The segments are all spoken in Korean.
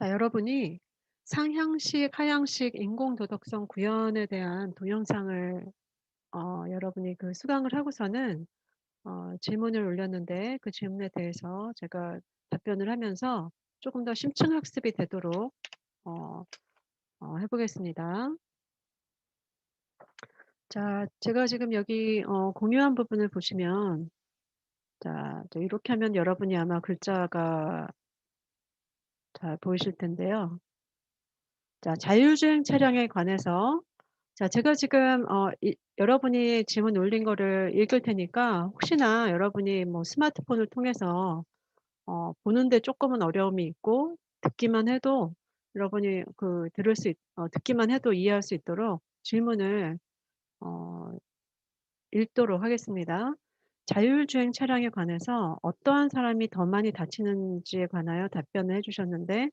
자, 여러분이 상향식, 하향식 인공 도덕성 구현에 대한 동영상을 여러분이 그 수강을 하고서는 질문을 올렸는데, 그 질문에 대해서 제가 답변을 하면서 조금 더 심층 학습이 되도록 어 해 보겠습니다. 자, 제가 지금 여기 공유한 부분을 보시면, 자, 이렇게 하면 여러분이 아마 글자가 잘 보이실 텐데요. 자, 자율주행 차량에 관해서, 자, 제가 지금 여러분이 질문 올린 거를 읽을 테니까, 혹시나 여러분이 뭐 스마트폰을 통해서 보는데 쪼끔은 어려움이 있고, 듣기만 해도 여러분이 그 들을 수 있 듣기만 해도 이해할 수 있도록 질문을 어 읽도록 하겠습니다. 자율주행 차량에 관해서 어떠한 사람이 더 많이 다치는지에 관하여 답변을 해 주셨는데,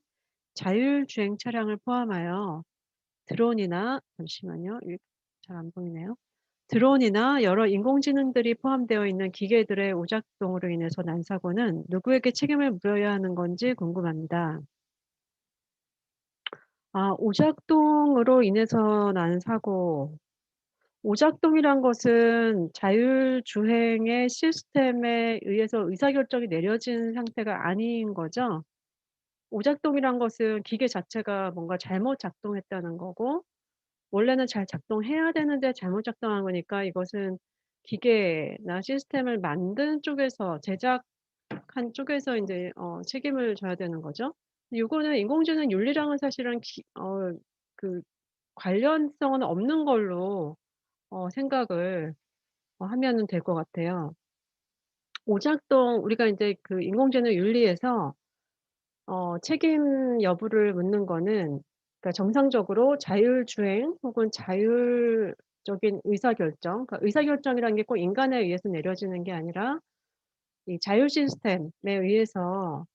자율주행 차량을 포함하여 드론이나, 잠시만요. 잘 안 보이네요. 드론이나 여러 인공지능들이 포함되어 있는 기계들의 오작동으로 인해서 난 사고는 누구에게 책임을 물어야 하는 건지 궁금합니다. 아, 오작동으로 인해서 난 사고. 오작동이란 것은 자율주행의 시스템에 의해서 의사결정이 내려진 상태가 아닌 거죠? 오작동이란 것은 기계 자체가 뭔가 잘못 작동했다는 거고, 원래는 잘 작동해야 되는데 잘못 작동한 거니까, 이것은 기계나 시스템을 만든 쪽에서, 제작한 쪽에서 인제 책임을 져야 되는 거죠. 요거는 인공지능 윤리랑은 사실은 그 관련성은 없는 걸로 생각을 하면은 될 것 같아요. 오작동, 우리가 인제 그 인공지능 윤리에서 책임 여부를 묻는 거는, 그러니까 정상적으로 자율주행 혹은 자율적인 의사결정, 그러니까 의사결정이라는 게 꼭 인간에 의해서 내려지는 게 아니라 이 자율 시스템에 의해서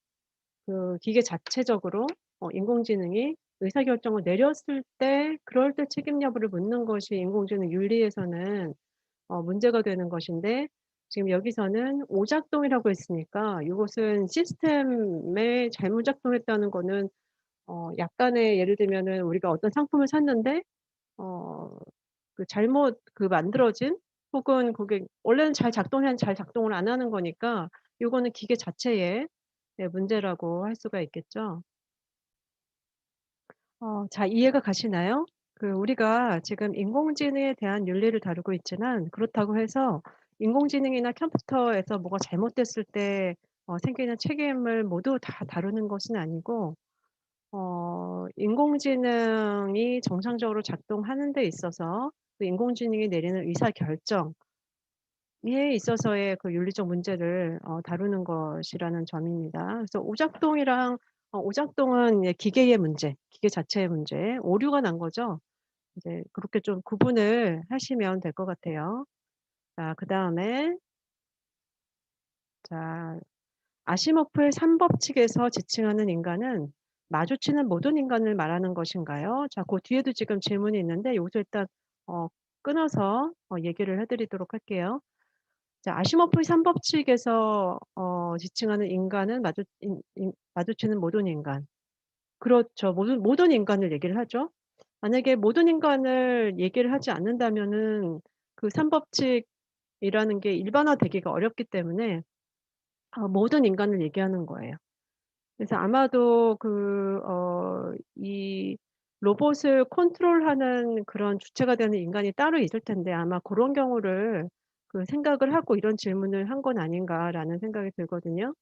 그 기계 자체적으로 인공지능이 의사결정을 내렸을 때, 그럴 때 책임 여부를 묻는 것이 인공지능 윤리에서는 문제가 되는 것인데, 지금 여기서는 오작동이라고 했으니까, 이것은 시스템에 잘못 작동했다는 거는 약간의, 예를 들면은 우리가 어떤 상품을 샀는데 어 그 잘못 그 만들어진, 혹은 그게 원래는 잘 작동해야 잘 작동을 안 하는 거니까, 요거는 기계 자체의 문제라고 할 수가 있겠죠. 자, 이해가 가시나요? 그 우리가 지금 인공지능에 대한 윤리를 다루고 있지만, 그렇다고 해서 인공지능이나 컴퓨터에서 뭐가 잘못됐을 때 생기는 책임을 모두 다 다루는 것은 아니고, 인공지능이 정상적으로 작동하는 데 있어서 그 인공지능이 내리는 의사결정에 있어서의 그 윤리적 문제를 다루는 것이라는 점입니다. 그래서 오작동은 예 기계의 문제, 기계 자체의 문제, 오류가 난 거죠. 이제 그렇게 좀 구분을 하시면 될 것 같아요. 자, 그다음에, 자, 아시모프의 3 법칙에서 지칭하는 인간은 마주치는 모든 인간을 말하는 것인가요? 자, 그 뒤에도 지금 질문이 있는데, 여기서 일단 어 끊어서 얘기를 해 드리도록 할게요. 자, 아시모프의 3 법칙에서 지칭하는 인간은 마주치는 모든 인간. 그렇죠. 모든 인간을 얘기를 하죠. 만약에 모든 인간을 얘기를 하지 않는다면은 그 3 법칙이라는 게 일반화되기가 어렵기 때문에 모든 인간을 얘기하는 거예요. 그래서 아마도 이 로봇을 컨트롤하는 그런 주체가 되는 인간이 따로 있을 텐데, 아마 고런 경우를 그 생각을 하고 이런 질문을 한 건 아닌가라는 생각이 들거든요.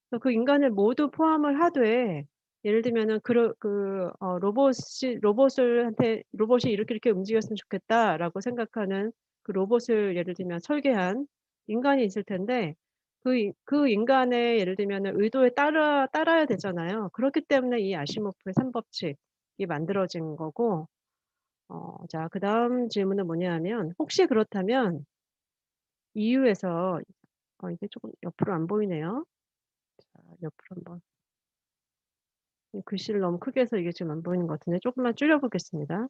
그래서 그 인간을 모두 포함을 하되, 예를 들면은 로봇이 이렇게 이렇게 움직였으면 좋겠다'라고 생각하는 그 로봇을 예를 들면 설계한 인간이 있을 텐데, 그 인간의 예를 들면은 의도에 따라야 되잖아요. 그렇기 때문에 이 아시모프의 3 법칙이 만들어진 거고, 자, 그다음 질문은 뭐냐 하면, 혹시 그렇다면 EU에서, 이게 쪼금 옆으로 안 보이네요. 자, 옆으로 한번, 이 글씨를 너무 크게 해서 이게 지금 안 보이는 것 같은데, 쪼끔만 줄여 보겠습니다.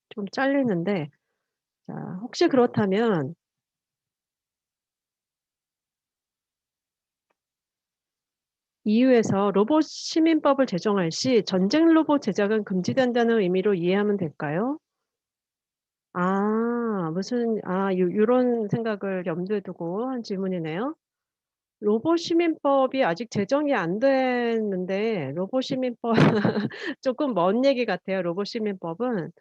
좀 잘리는데. 자, 혹시 그렇다면 EU에서 로봇 시민법을 제정할 시 전쟁 로봇 제작은 금지된다는 의미로 이해하면 될까요? 무슨 요런 생각을 염두에 두고 한 질문이네요. 로봇 시민법이 아직 제정이 안 됐는데 로봇 시민법 쪼끔 먼 얘기 같아요, 로봇 시민법은.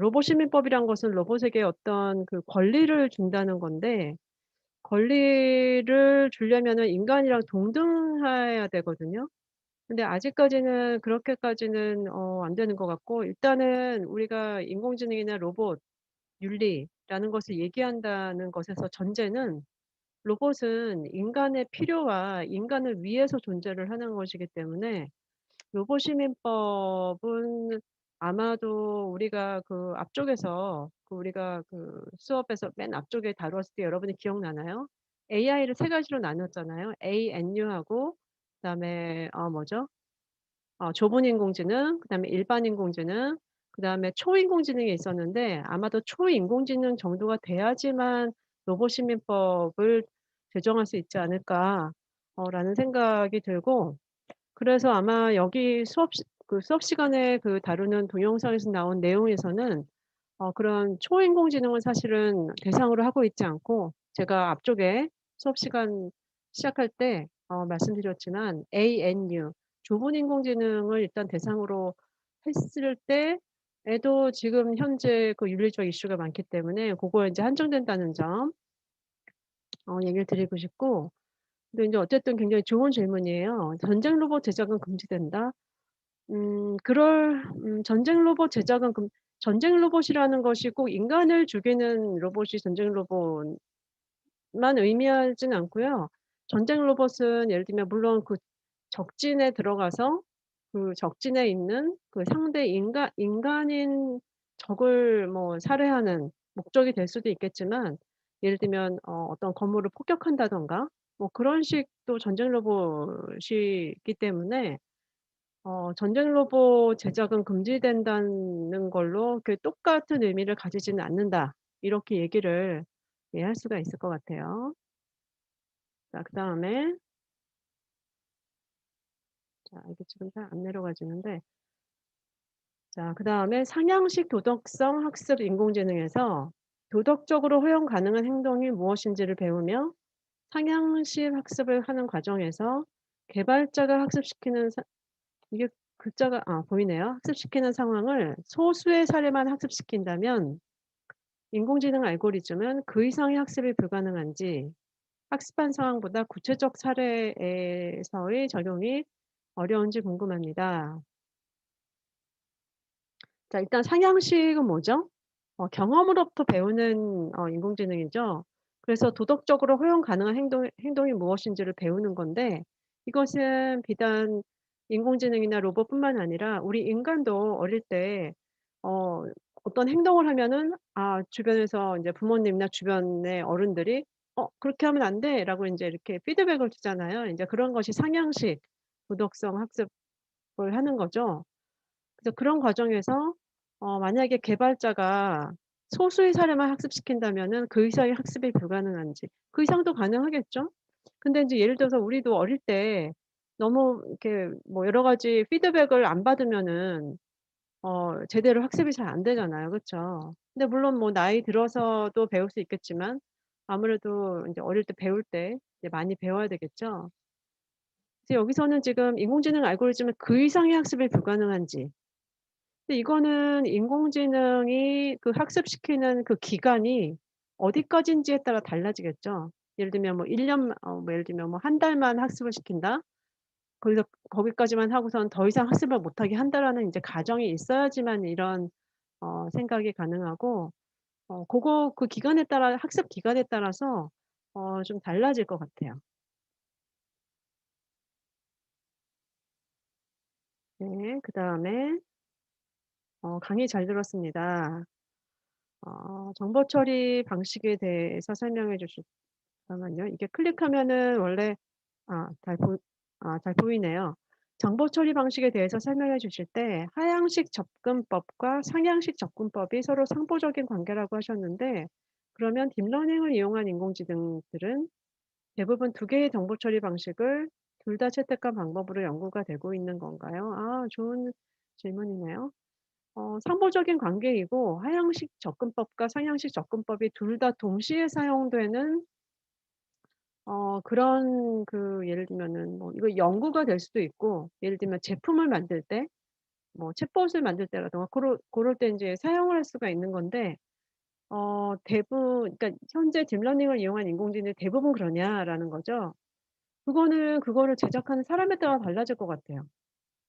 로봇 시민법이란 것은 로봇에게 어떤 그 권리를 준다는 건데 권리를 주려면은 인간이랑 동등해야 되거든요. 근데 아직까지는 그렇게까지는 안 되는 것 같고, 일단은 우리가 인공지능이나 로봇 윤리라는 것을 얘기한다는 것에서 전제는 로봇은 인간의 필요와 인간을 위해서 존재를 하는 것이기 때문에 로봇 시민법은 아마도 우리가 그 앞쪽에서 우리가 그 수업에서 맨 앞쪽에 다뤘을 때 여러분이 기억나나요? AI를 세 가지로 나눴잖아요. ANU하고 그다음에 뭐죠? 좁은 인공지능, 그다음에 일반 인공지능, 그다음에 초인공지능이 있었는데 아마도 초인공지능 정도가 돼야지만 로봇 시민법을 제정할 수 있지 않을까 라는 생각이 들고, 그래서 아마 여기 수업 시간에 그 다루는 동영상에서 나온 내용에서는 그런 초인공지능은 사실은 대상으로 하고 있지 않고, 제가 앞쪽에 수업 시간 시작할 때 말씀드렸지만 ANU 좁은 인공지능을 일단 대상으로 했을 때에도 지금 현재 그 윤리적 이슈가 많기 때문에 고거에 인제 한정된다는 점 얘기를 드리고 싶고, 근데 인제 어쨌든 굉장히 좋은 질문이에요. "전쟁 로봇 제작은 금지된다." 전쟁 로봇 제작은 전쟁 로봇이라는 것이 꼭 인간을 죽이는 로봇이 전쟁 로봇만 의미하진 않고요. 전쟁 로봇은 예를 들면 물론 그 적진에 들어가서 그 적진에 있는 그 상대 인간인 적을 뭐 살해하는 목적이 될 수도 있겠지만, 예를 들면 어떤 건물을 폭격한다든가 뭐 그런 식도 전쟁 로봇이기 때문에 "전쟁 로봇 제작은 금지된다는 걸로 그 똑같은 의미를 가지지는 않는다." 이렇게 얘기를 할 수가 있을 것 같아요. 자, 그다음에 이게 지금 잘 안 내려가지는데, 자, 그다음에 상향식 도덕성 학습 인공지능에서 도덕적으로 허용 가능한 행동이 무엇인지를 배우며 상향식 학습을 하는 과정에서 개발자가 학습시키는 이게 글자가 보이네요. 학습시키는 상황을 소수의 사례만 학습시킨다면 인공지능 알고리즘은 그 이상의 학습이 불가능한지, 학습한 상황보다 구체적 사례에서의 적용이 어려운지 궁금합니다. 자, 일단 상향식은 뭐죠? 경험으로부터 배우는 인공지능이죠. 그래서 도덕적으로 허용 가능한 행동이 무엇인지를 배우는 건데, 이것은 비단 인공지능이나 로봇뿐만 아니라 우리 인간도 어릴 때 어 어떤 행동을 하면은 주변에서 인제 부모님이나 주변의 어른들이 그렇게 하면 안 돼."라고 인제 이렇게 피드백을 주잖아요. 인제 그런 것이 상향식 도덕성 학습을 하는 거죠. 그래서 그런 과정에서 만약에 개발자가 소수의 사례만 학습시킨다면은 그 이상의 학습이 불가능한지, 그 이상도 가능하겠죠. 근데 인제 예를 들어서 우리도 어릴 때 너무 이렇게 뭐 여러 가지 피드백을 안 받으면은 제대로 학습이 잘 안 되잖아요. 그쵸? 근데 물론 뭐 나이 들어서도 배울 수 있겠지만 아무래도 인제 어릴 때 배울 때 이제 많이 배워야 되겠죠. 그래서 여기서는 지금 인공지능 알고리즘은 그 이상의 학습이 불가능한지, 근데 이거는 인공지능이 그 학습시키는 그 기간이 어디까지인지에 따라 달라지겠죠. 예를 들면 뭐 1 년 뭐 예를 들면 뭐 한 달만 학습을 시킨다. 거기서 거기까지만 하고선 더 이상 학습을 못하게 한다라는 인제 가정이 있어야지만 이런 생각이 가능하고, 고거 그 기간에 따라 학습 기간에 따라서 좀 달라질 것 같아요. 네. 그다음에 강의 잘 들었습니다. 정보 처리 방식에 대해서 설명해 주실, 잠깐만요. 이게 클릭하면은 원래 잘 보이네요. 정보 처리 방식에 대해서 설명해 주실 때 하향식 접근법과 상향식 접근법이 서로 상호적인 관계라고 하셨는데, 그러면 딥러닝을 이용한 인공지능들은 대부분 두 개의 정보 처리 방식을 둘 다 채택한 방법으로 연구가 되고 있는 건가요? 아 좋은 질문이네요. 상호적인 관계이고 하향식 접근법과 상향식 접근법이 둘 다 동시에 사용되는 그런 예를 들면은 뭐 이거 연구가 될 수도 있고 예를 들면 제품을 만들 때 뭐 챗봇을 만들 때라든가 고럴 때 인제 사용을 할 수가 있는 건데 그러니까 '현재 딥러닝을 이용한 인공지능이 대부분 그러냐?'라는 거죠. 그거는 그거를 제작하는 사람에 따라 달라질 것 같아요.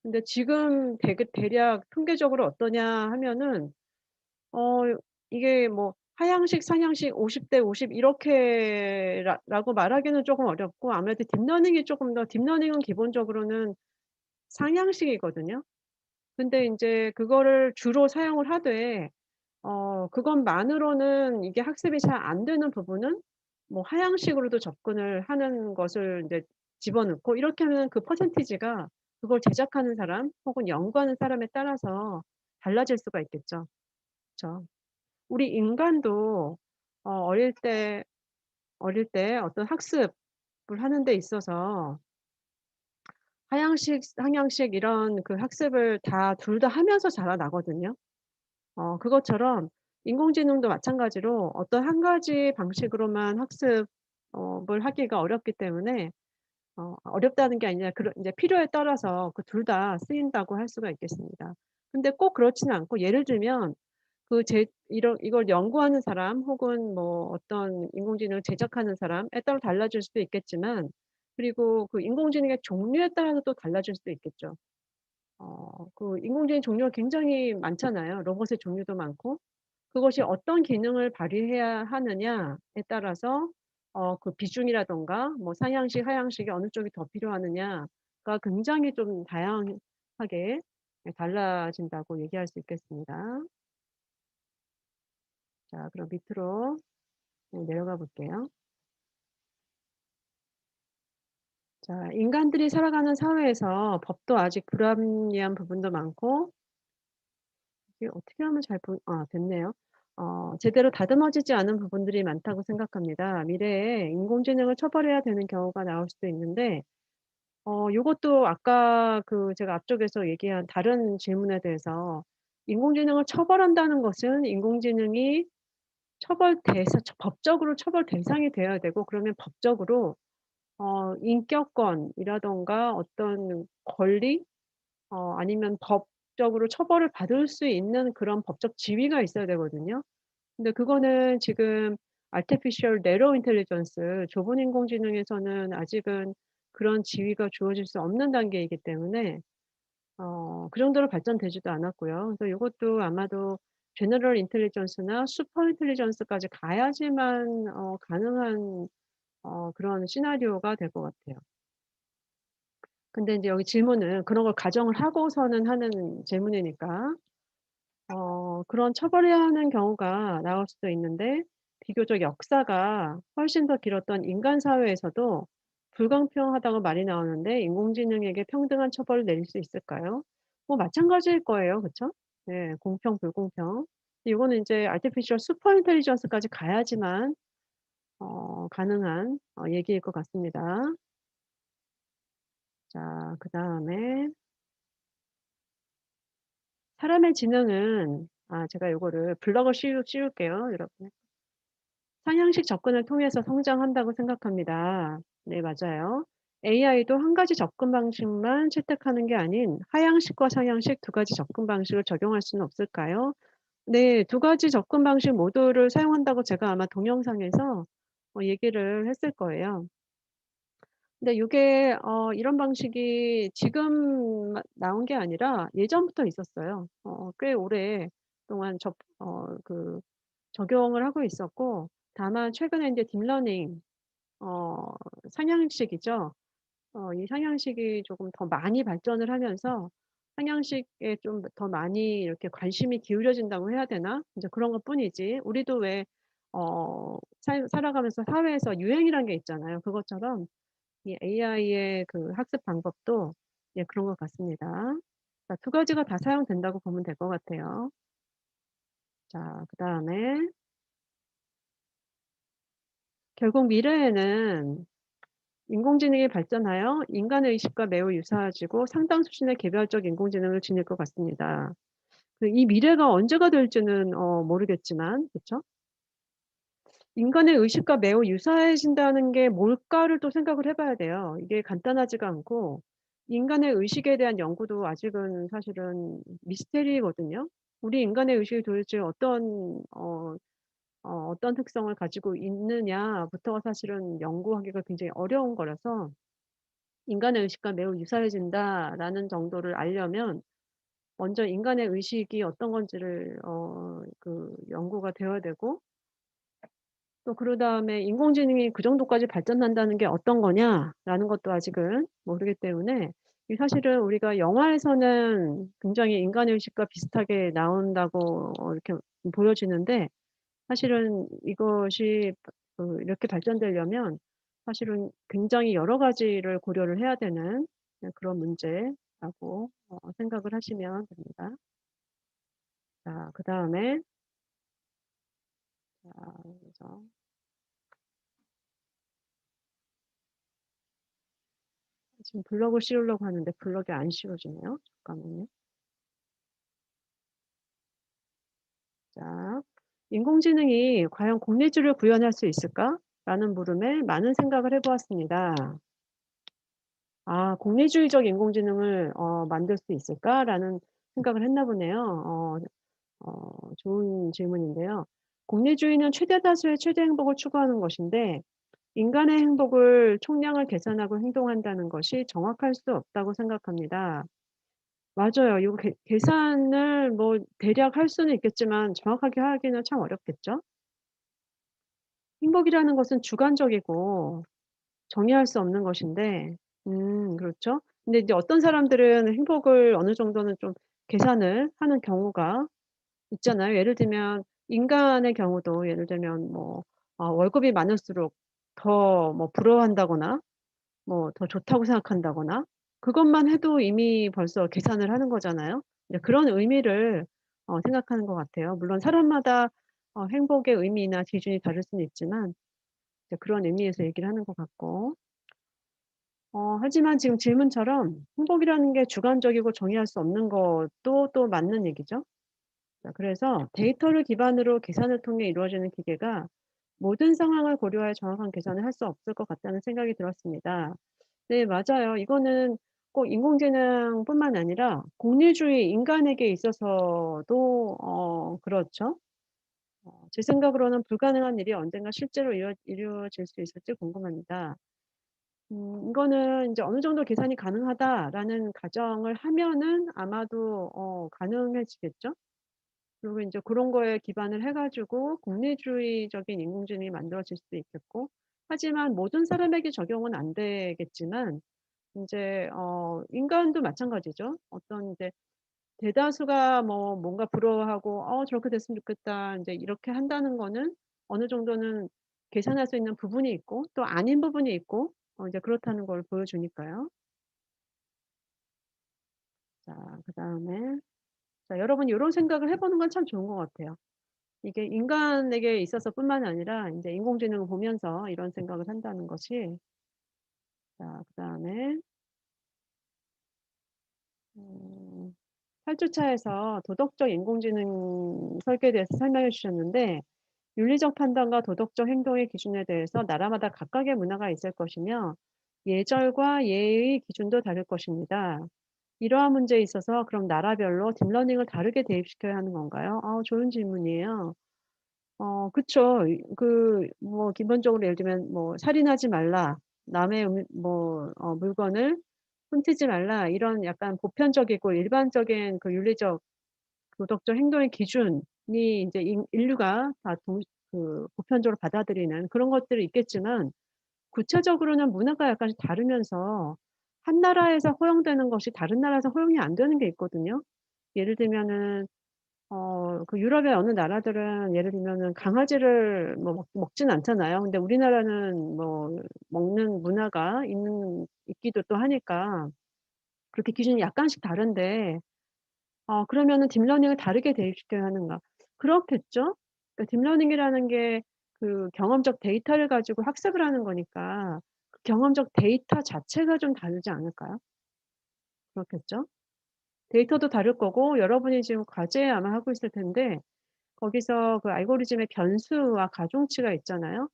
근데 지금 대략 통계적으로 어떠냐 하면은 어 이게 뭐 하향식, 상향식 50대 50 이렇게 라고 말하기는 쪼금 어렵고 아무래도 딥러닝이 쪼금 더 딥러닝은 기본적으로는 상향식이거든요. 근데 인제 그거를 주로 사용을 하되 그것만으로는 이게 학습이 잘 안 되는 부분은 뭐 하향식으로도 접근을 하는 것을 인제 집어넣고 이렇게 하면 그 퍼센티지가 그걸 제작하는 사람 혹은 연구하는 사람에 따라서 달라질 수가 있겠죠. 그쵸. 우리 인간도 어릴 때 어떤 학습을 하는 데 있어서 하향식, 상향식 이런 그 학습을 둘 다 하면서 자라나거든요. 그것처럼 인공지능도 마찬가지로 어떤 한 가지 방식으로만 학습 을 하기가 어렵기 때문에 어렵다는 게 아니라 인제 필요에 따라서 그 둘 다 쓰인다고 할 수가 있겠습니다. 근데 꼭 그렇지는 않고 예를 들면 이걸 연구하는 사람 혹은 뭐 어떤 인공지능을 제작하는 사람에 따라 달라질 수도 있겠지만 그리고 그 인공지능의 종류에 따라서 또 달라질 수도 있겠죠. 인공지능 종류가 굉장히 많잖아요. 로봇의 종류도 많고. 그것이 어떤 기능을 발휘해야 하느냐에 따라서 그 비중이라든가 뭐 상향식, 하향식이 어느 쪽이 더 필요하느냐가 굉장히 좀 다양하게 달라진다고 얘기할 수 있겠습니다. 자 그럼 밑으로 내려가 볼게요. 자 인간들이 살아가는 사회에서 법도 아직 불합리한 부분도 많고 이게 어떻게 하면 잘 됐네요. 제대로 다듬어지지 않은 부분들이 많다고 생각합니다. 미래에 인공지능을 처벌해야 되는 경우가 나올 수도 있는데 요것도 아까 제가 앞쪽에서 얘기한 다른 질문에 대해서 인공지능을 처벌한다는 것은 인공지능이 법적으로 처벌 대상이 되어야 되고 그러면 법적으로 인격권이라든가 어떤 권리 아니면 법적으로 처벌을 받을 수 있는 그런 법적 지위가 있어야 되거든요. 근데 그거는 지금 artificial narrow intelligence 좁은 인공지능에서는 아직은 그런 지위가 주어질 수 없는 단계이기 때문에 그 정도로 발전되지도 않았고요. 그래서 요것도 아마도 general intelligence나 super intelligence까지 가야지만 가능한 그런 시나리오가 될 것 같아요. 근데 인제 여기 질문은 그런 걸 가정을 하고서는 하는 질문이니까 그런 처벌해야 하는 경우가 나올 수도 있는데 비교적 역사가 훨씬 더 길었던 인간 사회에서도 불공평하다고 말이 나오는데 인공지능에게 평등한 처벌을 내릴 수 있을까요? 뭐 마찬가지일 거예요. 그쵸? 네. 공평, 불공평. 이거는 인제 artificial super intelligence까지 가야지만 가능한 얘기일 것 같습니다. 자 그다음에 사람의 지능은 제가 요거를 블럭을 씌울게요 여러분. 상향식 접근을 통해서 성장한다고 생각합니다. 네 맞아요. AI도 한 가지 접근 방식만 채택하는 게 아닌 하향식과 상향식 두 가지 접근 방식을 적용할 수는 없을까요? 네. 두 가지 접근 방식 모두를 사용한다고 제가 아마 동영상에서 얘기를 했을 거예요. 근데 요게 이런 방식이 지금 나온 게 아니라 예전부터 있었어요. 꽤 오랫동안 적용을 하고 있었고 다만 최근에 인제 딥러닝 어 상향식이죠. 이 상향식이 조금 더 많이 발전을 하면서 상향식에 좀 더 많이 이렇게 관심이 기울여진다고 해야 되나? 인제 그런 것뿐이지 우리도 왜 살아가면서 사회에서 유행이란 게 있잖아요. 그것처럼 이 AI의 그 학습 방법도 예 그런 것 같습니다. 자 두 가지가 다 사용된다고 보면 될 것 같아요. 자 그다음에 결국 미래에는 인공지능이 발전하여 인간의 의식과 매우 유사해지고 상당 수준의 개별적 인공지능을 지닐 것 같습니다. 이 미래가 언제가 될지는 모르겠지만 그쵸? 인간의 의식과 매우 유사해진다는 게 뭘까를 또 생각을 해 봐야 돼요. 이게 간단하지가 않고 인간의 의식에 대한 연구도 아직은 사실은 미스테리거든요. 우리 인간의 의식이 도대체 어떤 특성을 가지고 있느냐부터가 사실은 연구하기가 굉장히 어려운 거라서 '인간의 의식과 매우 유사해진다.'라는 정도를 알려면 먼저 인간의 의식이 어떤 건지를 연구가 되어야 되고 또 그다음에 '인공지능이 그 정도까지 발전한다는 게 어떤 거냐.'라는 것도 아직은 모르기 때문에 이 사실은 우리가 영화에서는 굉장히 인간의 의식과 비슷하게 나온다고 이렇게 보여지는데 사실은 이것이 이렇게 발전되려면 사실은 굉장히 여러 가지를 고려를 해야 되는 그런 문제라고 생각을 하시면 됩니다. 자 그다음에 자 그래서 지금 블럭을 씌우려고 하는데 블럭이 안 씌워지네요. 잠깐만요. 자 "인공지능이 과연 공리주를 구현할 수 있을까?"라는 물음에 많은 생각을 해 보았습니다. '아 공리주의적 인공지능을 만들 수 있을까?'라는 생각을 했나 보네요. 좋은 질문인데요. 공리주의는 최대 다수의 최대 행복을 추구하는 것인데 인간의 행복을 총량을 계산하고 행동한다는 것이 정확할 수 없다고 생각합니다. 맞아요. 이거 계산을 뭐 대략 할 수는 있겠지만 정확하게 하기는 참 어렵겠죠? 행복이라는 것은 주관적이고 정의할 수 없는 것인데 그렇죠. 근데 이제 어떤 사람들은 행복을 어느 정도는 좀 계산을 하는 경우가 있잖아요. 예를 들면 인간의 경우도 예를 들면 뭐 월급이 많을수록 더 뭐 부러워한다거나 뭐 더 좋다고 생각한다거나 그것만 해도 이미 벌써 계산을 하는 거잖아요. 이제 그런 의미를 생각하는 것 같아요. 물론 사람마다 행복의 의미나 기준이 다를 수는 있지만 이제 그런 의미에서 얘기를 하는 것 같고 하지만 지금 질문처럼 행복이라는 게 주관적이고 정의할 수 없는 것도 또 맞는 얘기죠. 자 그래서 데이터를 기반으로 계산을 통해 이루어지는 기계가 모든 상황을 고려하여 정확한 계산을 할 수 없을 것 같다는 생각이 들었습니다. 네 맞아요. 이거는 꼭 인공지능뿐만 아니라 공리주의 인간에게 있어서도 그렇죠. 제 생각으로는 불가능한 일이 언젠가 실제로 이루어질 수 있을지 궁금합니다. 이거는 인제 '어느 정도 계산이 가능하다.'라는 가정을 하면은 아마도 가능해지겠죠? 그리고 인제 고런 거에 기반을 해 가지고 공리주의적인 인공지능이 만들어질 수도 있겠고 하지만 모든 사람에게 적용은 안 되겠지만 인제 인간도 마찬가지죠. 어떤 이제 대다수가 뭐 뭔가 부러워하고 저렇게 됐으면 좋겠다.' 인제 이렇게 한다는 거는 어느 정도는 계산할 수 있는 부분이 있고 또 아닌 부분이 있고 이제 그렇다는 걸 보여주니까요. 자 그다음에 자 여러분 요런 생각을 해 보는 건 참 좋은 것 같아요. 이게 인간에게 있어서뿐만 아니라 인제 인공지능을 보면서 이런 생각을 한다는 것이 자 그다음에 음 8 주차에서 도덕적 인공지능 설계에 대해서 설명해 주셨는데 윤리적 판단과 도덕적 행동의 기준에 대해서 나라마다 각각의 문화가 있을 것이며 예절과 예의 기준도 다를 것입니다. 이러한 문제에 있어서 그럼 나라별로 딥러닝을 다르게 대입시켜야 하는 건가요? 좋은 질문이에요. 그쵸. 뭐 기본적으로 예를 들면 뭐 "살인하지 말라. 남의 물건을 훔치지 말라." 이런 약간 보편적이고 일반적인 윤리적 도덕적 행동의 기준이 인제 인류가 다 보편적으로 받아들이는 그런 것들이 있겠지만 구체적으로는 문화가 약간씩 다르면서 한 나라에서 허용되는 것이 다른 나라에서 허용이 안 되는 게 있거든요. 예를 들면은 유럽의 어느 나라들은 예를 들면은 강아지를 뭐 먹지는 않잖아요. 근데 우리나라는 뭐 먹는 문화가 있기도 또 하니까 그렇게 기준이 약간씩 다른데 그러면은 딥러닝을 다르게 대입시켜야 하는가? 그렇겠죠. 그러니까 딥러닝이라는 게 경험적 데이터를 가지고 학습을 하는 거니까 경험적 데이터 자체가 좀 다르지 않을까요? 그렇겠죠? 데이터도 다를 거고 여러분이 지금 과제 아마 하고 있을 텐데 거기서 그 알고리즘의 변수와 가중치가 있잖아요.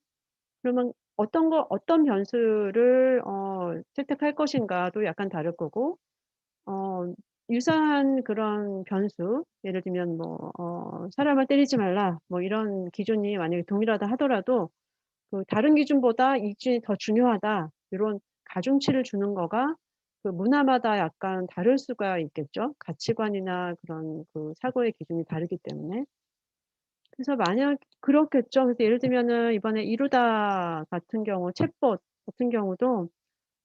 그러면 어떤 변수를 채택할 것인가도 약간 다를 거고 어 유사한 그런 변수 예를 들면 뭐 "사람을 때리지 말라." 뭐 이런 기준이 만약에 동일하다 하더라도 그 "다른 기준보다 이 기준이 더 중요하다." 요런 가중치를 주는 거가 그 문화마다 약간 다를 수가 있겠죠. 가치관이나 그런 그 사고의 기준이 다르기 때문에. 그래서 만약 그렇겠죠. 그래서 예를 들면은 이번에 이루다 같은 경우 챗봇 같은 경우도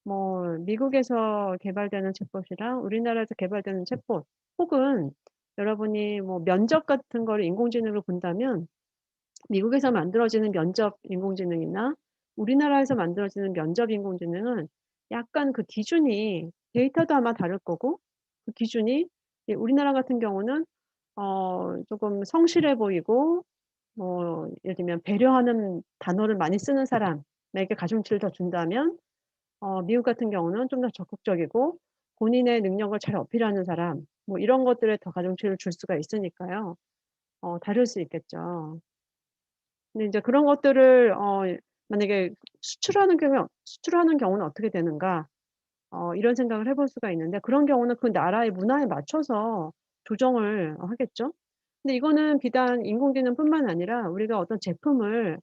뭐 미국에서 개발되는 챗봇이랑 우리나라에서 개발되는 챗봇 혹은 여러분이 뭐 면접 같은 거를 인공지능으로 본다면 미국에서 만들어지는 면접 인공지능이나 우리나라에서 만들어지는 면접 인공지능은 약간 그 기준이 데이터도 아마 다를 거고 그 기준이 우리나라 같은 경우는 쪼금 성실해 보이고 뭐 예를 들면 배려하는 단어를 많이 쓰는 사람에게 가중치를 더 준다면 미국 같은 경우는 좀 더 적극적이고 본인의 능력을 잘 어필하는 사람 뭐 이런 것들에 더 가중치를 줄 수가 있으니까요. 다를 수 있겠죠. 근데 인제 그런 것들을 만약에 수출하는 경우는 어떻게 되는가 이런 생각을 해볼 수가 있는데 그런 경우는 그 나라의 문화에 맞춰서 조정을 하겠죠. 근데 이거는 비단 인공지능뿐만 아니라 우리가 어떤 제품을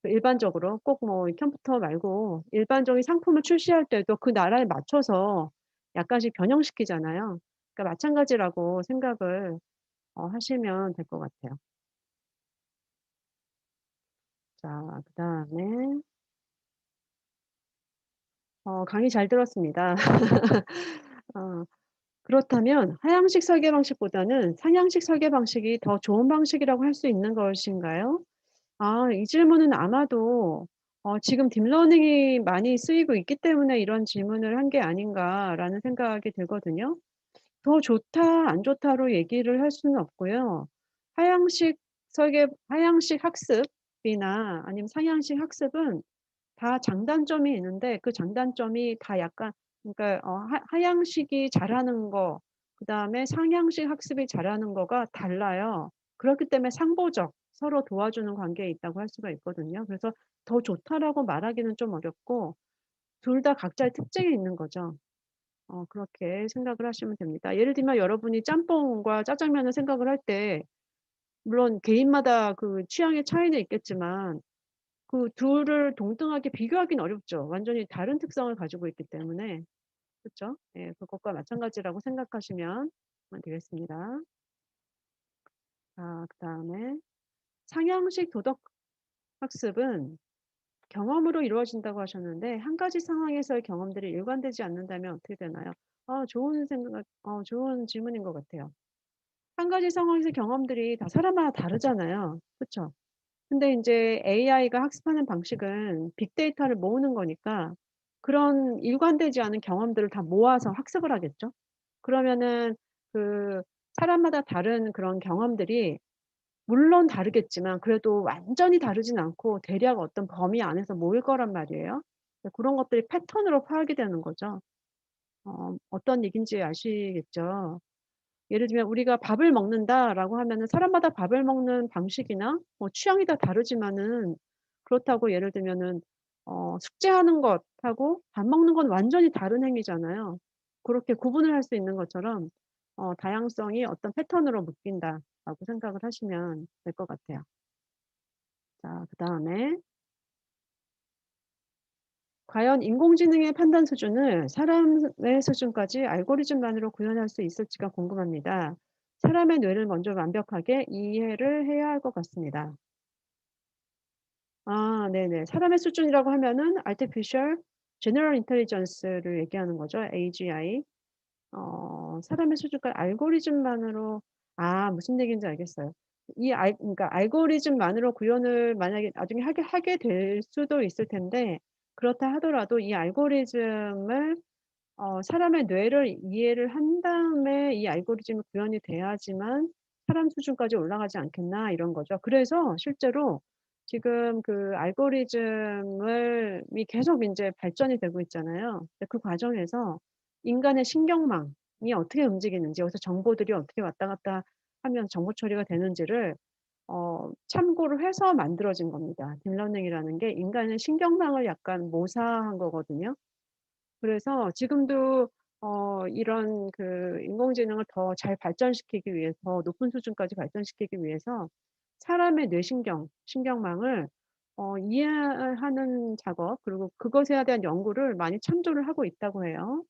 그 일반적으로 꼭 뭐 컴퓨터 말고 일반적인 상품을 출시할 때도 그 나라에 맞춰서 약간씩 변형시키잖아요. 그러니까 마찬가지라고 생각을 하시면 될 것 같아요. 자 그다음에 강의 잘 들었습니다. 어 그렇다면 하향식 설계 방식보다는 상향식 설계 방식이 더 좋은 방식이라고 할 수 있는 것인가요? 아 이 질문은 아마도 지금 딥러닝이 많이 쓰이고 있기 때문에 이런 질문을 한 게 아닌가라는 생각이 들거든요. 더 좋다 안 좋다로 얘기를 할 수는 없고요. 하향식 하향식 학습이나 아니면 상향식 학습은 다 장단점이 있는데 그 장단점이 다 약간 그러니까 하향식이 잘하는 거 그다음에 상향식 학습이 잘하는 거가 달라요. 그렇기 때문에 상보적 서로 도와주는 관계에 있다고 할 수가 있거든요. 그래서 더 좋다라고 말하기는 좀 어렵고 둘 다 각자의 특징이 있는 거죠. 그렇게 생각을 하시면 됩니다. 예를 들면 여러분이 짬뽕과 짜장면을 생각을 할 때 물론 개인마다 그 취향의 차이는 있겠지만 그 둘을 동등하게 비교하기는 어렵죠. 완전히 다른 특성을 가지고 있기 때문에. 그쵸? 예. 그것과 마찬가지라고 생각하시면 되겠습니다. 그다음에 상향식 도덕 학습은 경험으로 이루어진다고 하셨는데 한 가지 상황에서의 경험들이 일관되지 않는다면 어떻게 되나요? 좋은 질문인 것 같아요. 한 가지 상황에서 경험들이 다 사람마다 다르잖아요. 그쵸? 근데 인제 AI가 학습하는 방식은 빅데이터를 모으는 거니까 그런 일관되지 않은 경험들을 다 모아서 학습을 하겠죠. 그러면은 그 사람마다 다른 그런 경험들이 물론 다르겠지만 그래도 완전히 다르진 않고 대략 어떤 범위 안에서 모일 거란 말이에요. 그런 것들이 패턴으로 파악이 되는 거죠. 어떤 얘기인지 아시겠죠? 예를 들면 우리가 "밥을 먹는다."라고 하면은 사람마다 밥을 먹는 방식이나 뭐 취향이 다 다르지만은 그렇다고 예를 들면은 숙제하는 것하고 밥 먹는 건 완전히 다른 행위잖아요. 그렇게 구분을 할 수 있는 것처럼 '다양성이 어떤 패턴으로 묶인다.'라고 생각을 하시면 될 것 같아요. 자 그다음에 과연 인공지능의 판단 수준을 사람의 수준까지 알고리즘만으로 구현할 수 있을지가 궁금합니다. 사람의 뇌를 먼저 완벽하게 이해를 해야 할 것 같습니다. 네네. 사람의 수준이라고 하면은 Artificial General Intelligence를 얘기하는 거죠. AGI. 사람의 수준까지 알고리즘만으로 무슨 얘기인지 알겠어요. 그러니까 알고리즘만으로 구현을 만약에 나중에 하게 될 수도 있을 텐데 그렇다 하더라도 이 알고리즘을 사람의 뇌를 이해를 한 다음에 이 알고리즘이 구현이 돼야지만 '사람 수준까지 올라가지 않겠나.' 이런 거죠. 그래서 실제로 지금 그 알고리즘을 이 계속 인제 발전이 되고 있잖아요. 근데 그 과정에서 인간의 신경망이 어떻게 움직이는지, 여기서 정보들이 어떻게 왔다 갔다 하면 정보 처리가 되는지를 참고를 해서 만들어진 겁니다. 딥러닝이라는 게 인간의 신경망을 약간 모사한 거거든요. 그래서 지금도 이런 그 인공지능을 더 잘 발전시키기 위해서, 더 높은 수준까지 발전시키기 위해서 사람의 뇌신경, 신경망을 이해하는 작업, 그리고 그것에 대한 연구를 많이 참조를 하고 있다고 해요.